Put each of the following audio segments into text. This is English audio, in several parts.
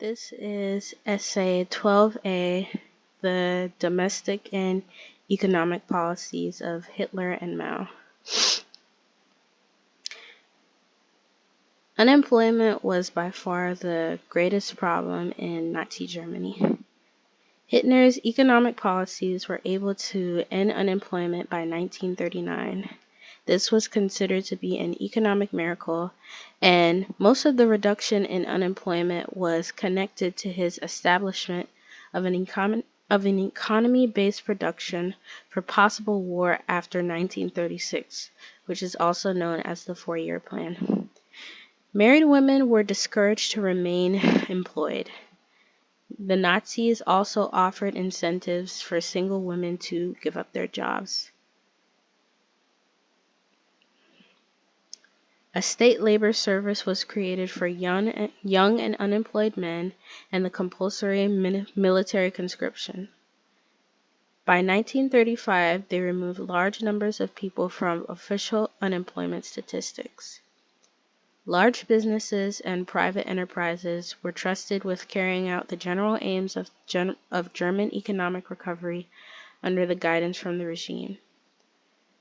This is Essay 12A, The Domestic and Economic Policies of Hitler and Mao. Unemployment was by far the greatest problem in Nazi Germany. Hitler's economic policies were able to end unemployment by 1939. This was considered to be an economic miracle, and most of the reduction in unemployment was connected to his establishment of an economy-based production for possible war after 1936, which is also known as the Four-Year Plan. Married women were discouraged to remain employed. The Nazis also offered incentives for single women to give up their jobs. A state labor service was created for young and unemployed men, and the compulsory military conscription. By 1935, they removed large numbers of people from official unemployment statistics. Large businesses and private enterprises were trusted with carrying out the general aims of German economic recovery under the guidance from the regime.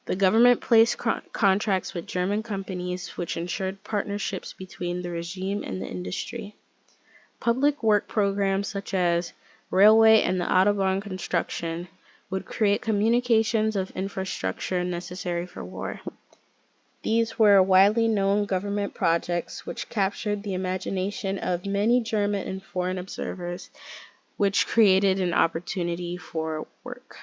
The government placed contracts with German companies which ensured partnerships between the regime and the industry. Public work programs such as railway and the Autobahn construction would create communications of infrastructure necessary for war. These were widely known government projects which captured the imagination of many German and foreign observers, which created an opportunity for work.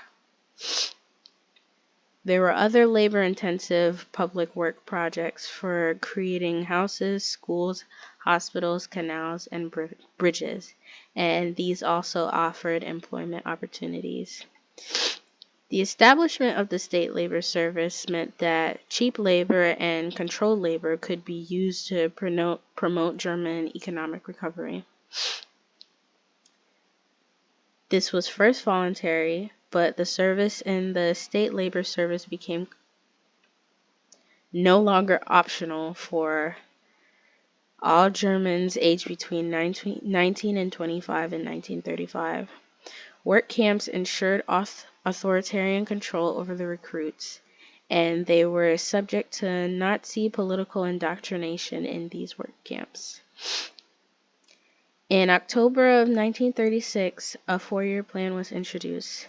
There were other labor-intensive public work projects for creating houses, schools, hospitals, canals, and bridges, and these also offered employment opportunities. The establishment of the state labor service meant that cheap labor and controlled labor could be used to promote German economic recovery. This was first voluntary, but the service in the state labor service became no longer optional for all Germans aged between 19 and 25 in 1935. Work camps ensured authoritarian control over the recruits, and they were subject to Nazi political indoctrination in these work camps. In October of 1936, a four-year plan was introduced.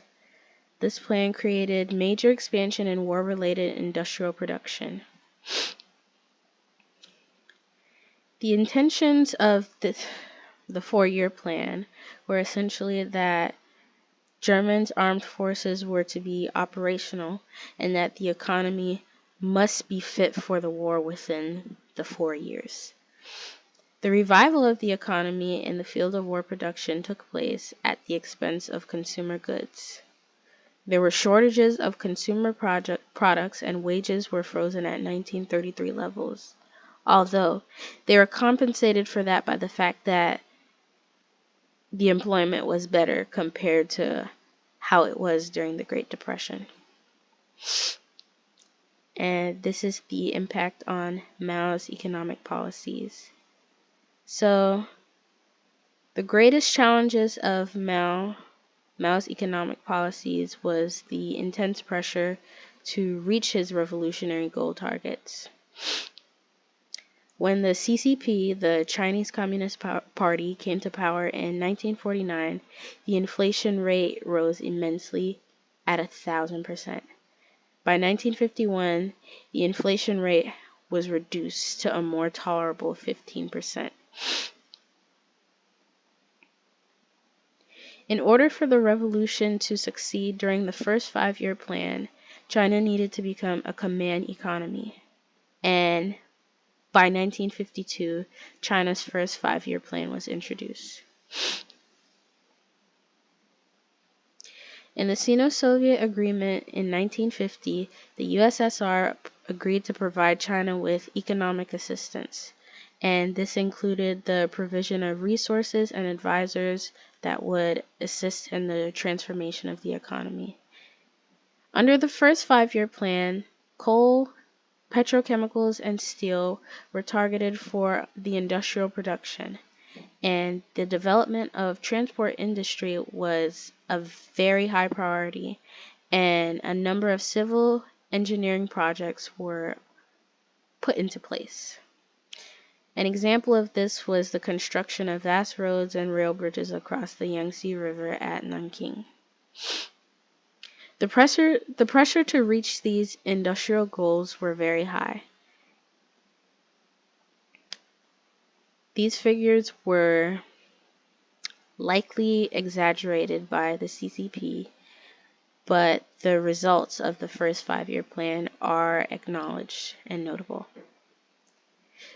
This plan created major expansion in war-related industrial production. The intentions of the four-year plan were essentially that Germany's armed forces were to be operational and that the economy must be fit for the war within the 4 years. The revival of the economy in the field of war production took place at the expense of consumer goods. There were shortages of consumer products and wages were frozen at 1933 levels, although they were compensated for that by the fact that the employment was better compared to how it was during the Great Depression. And this is the impact on Mao's economic policies. So, the greatest challenges of Mao's economic policies was the intense pressure to reach his revolutionary goal targets. When the CCP, the Chinese Communist Party, came to power in 1949, the inflation rate rose immensely at 1,000%. By 1951, the inflation rate was reduced to a more tolerable 15%. In order for the revolution to succeed during the first 5-year plan, China needed to become a command economy. And by 1952, China's first 5-year plan was introduced. In the Sino-Soviet Agreement in 1950, the USSR agreed to provide China with economic assistance, and this included the provision of resources and advisors that would assist in the transformation of the economy. Under the first 5-year plan, coal, petrochemicals, and steel were targeted for the industrial production, and the development of transport industry was a very high priority, and a number of civil engineering projects were put into place. An example of this was the construction of vast roads and rail bridges across the Yangtze River at Nanking. The pressure to reach these industrial goals were very high. These figures were likely exaggerated by the CCP, but the results of the first 5-year plan are acknowledged and notable.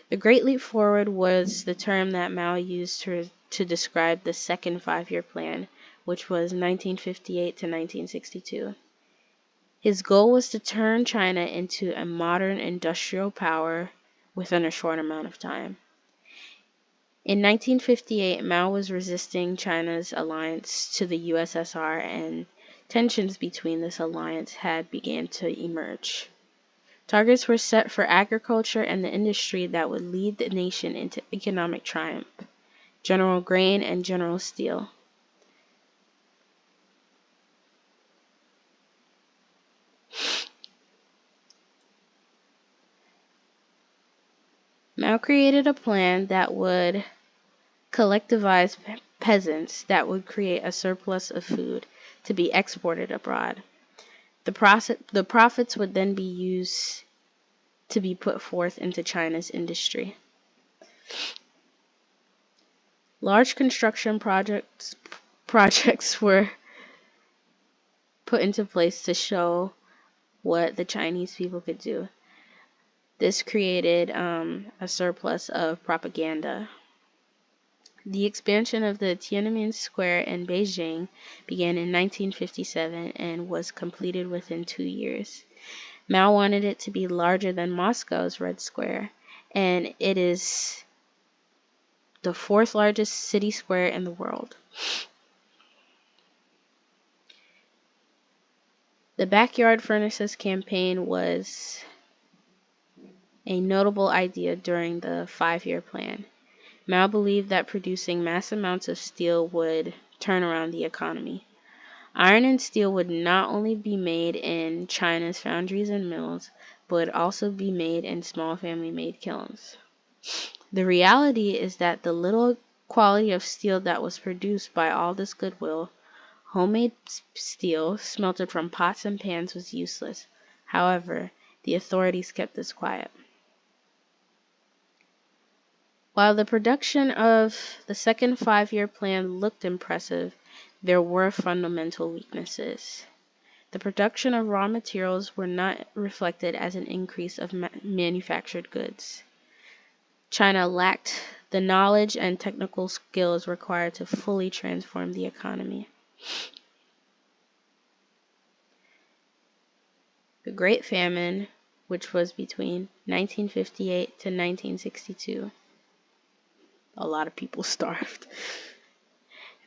The Great Leap Forward was the term that Mao used to describe the second 5-year plan, which was 1958 to 1962. His goal was to turn China into a modern industrial power within a short amount of time. In 1958, Mao was resisting China's alliance to the USSR, and tensions between this alliance had begun to emerge. Targets were set for agriculture and the industry that would lead the nation into economic triumph: General Grain and General Steel. Mao created a plan that would collectivize peasants, that would create a surplus of food to be exported abroad. The profits would then be used to be put forth into China's industry. Large construction projects were put into place to show what the Chinese people could do. This created a surplus of propaganda. The expansion of the Tiananmen Square in Beijing began in 1957 and was completed within 2 years. Mao wanted it to be larger than Moscow's Red Square, and it is the 4th largest city square in the world. The backyard furnaces campaign was a notable idea during the 5-year plan. Mao believed that producing mass amounts of steel would turn around the economy. Iron and steel would not only be made in China's foundries and mills, but would also be made in small family-made kilns. The reality is that the little quality of steel that was produced by all this goodwill, homemade steel smelted from pots and pans, was useless. However, the authorities kept this quiet. While the production of the second 5-year plan looked impressive, there were fundamental weaknesses. The production of raw materials were not reflected as an increase of manufactured goods. China lacked the knowledge and technical skills required to fully transform the economy. The Great Famine, which was between 1958 to 1962, a lot of people starved.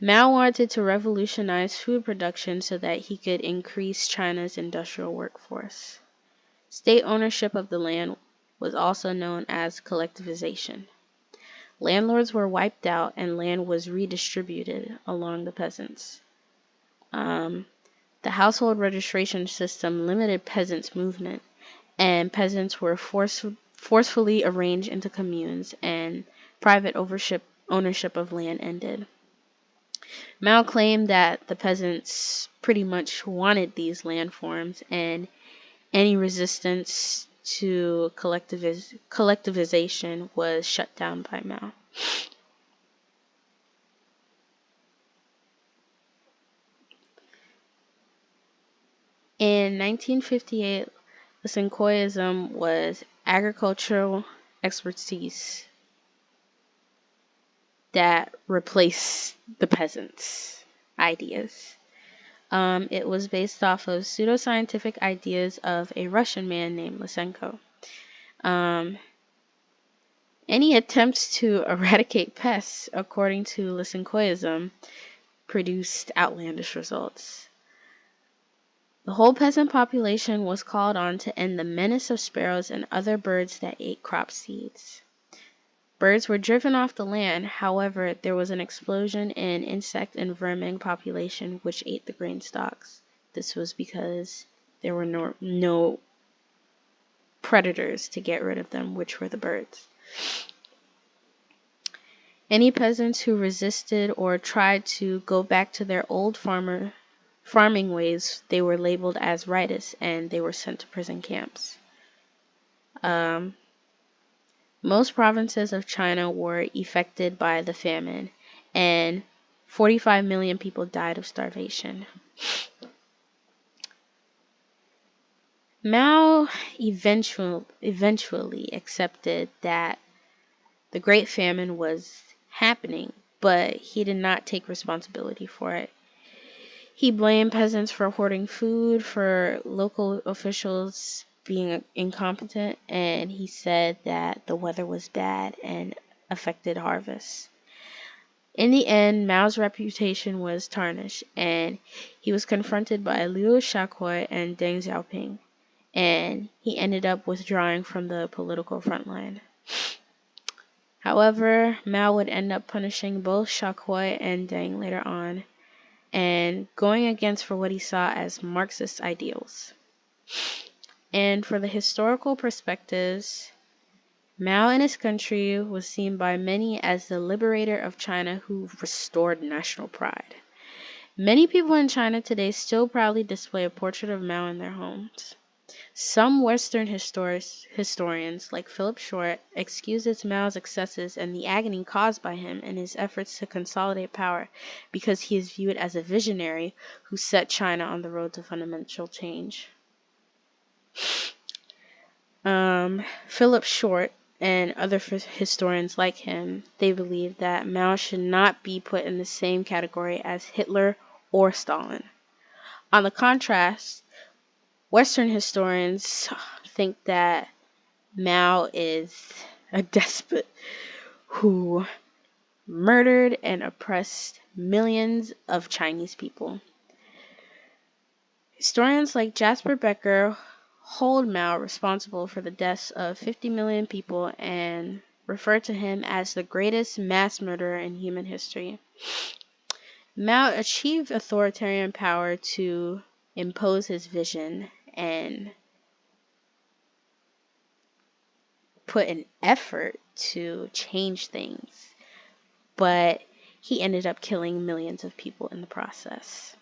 Mao wanted to revolutionize food production so that he could increase China's industrial workforce. State ownership of the land was also known as collectivization. Landlords were wiped out and land was redistributed along the peasants. The household registration system limited peasants' movement, and peasants were forcefully arranged into communes, and private ownership of land ended. Mao claimed that the peasants pretty much wanted these landforms, and any resistance to collectivization was shut down by Mao. In 1958, Lysenkoism was agricultural expertise that replaced the peasants' ideas. It was based off of pseudoscientific ideas of a Russian man named Lysenko. Any attempts to eradicate pests, according to Lysenkoism, produced outlandish results. The whole peasant population was called on to end the menace of sparrows and other birds that ate crop seeds. Birds were driven off the land. However, there was an explosion in insect and vermin population which ate the grain stalks. This was because there were no predators to get rid of them, which were the birds. Any peasants who resisted or tried to go back to their old farming ways, they were labeled as rightists and they were sent to prison camps. Most provinces of China were affected by the famine, and 45 million people died of starvation. Mao eventually accepted that the Great Famine was happening, but he did not take responsibility for it. He blamed peasants for hoarding food, for local officials being incompetent, and he said that the weather was bad and affected harvests. In the end, Mao's reputation was tarnished, and he was confronted by Liu Shaoqi and Deng Xiaoping, and he ended up withdrawing from the political front line. However, Mao would end up punishing both Shaoqi and Deng later on, and going against for what he saw as Marxist ideals. And for the historical perspectives, Mao and his country was seen by many as the liberator of China who restored national pride. Many people in China today still proudly display a portrait of Mao in their homes. Some Western historians, like Philip Short, excuses Mao's excesses and the agony caused by him in his efforts to consolidate power because he is viewed as a visionary who set China on the road to fundamental change. Philip Short and other historians like him, they believe that Mao should not be put in the same category as Hitler or Stalin. On the contrast, Western historians think that Mao is a despot who murdered and oppressed millions of Chinese people. Historians like Jasper Becker hold Mao responsible for the deaths of 50 million people and refer to him as the greatest mass murderer in human history. Mao achieved authoritarian power to impose his vision and put an effort to change things, but he ended up killing millions of people in the process.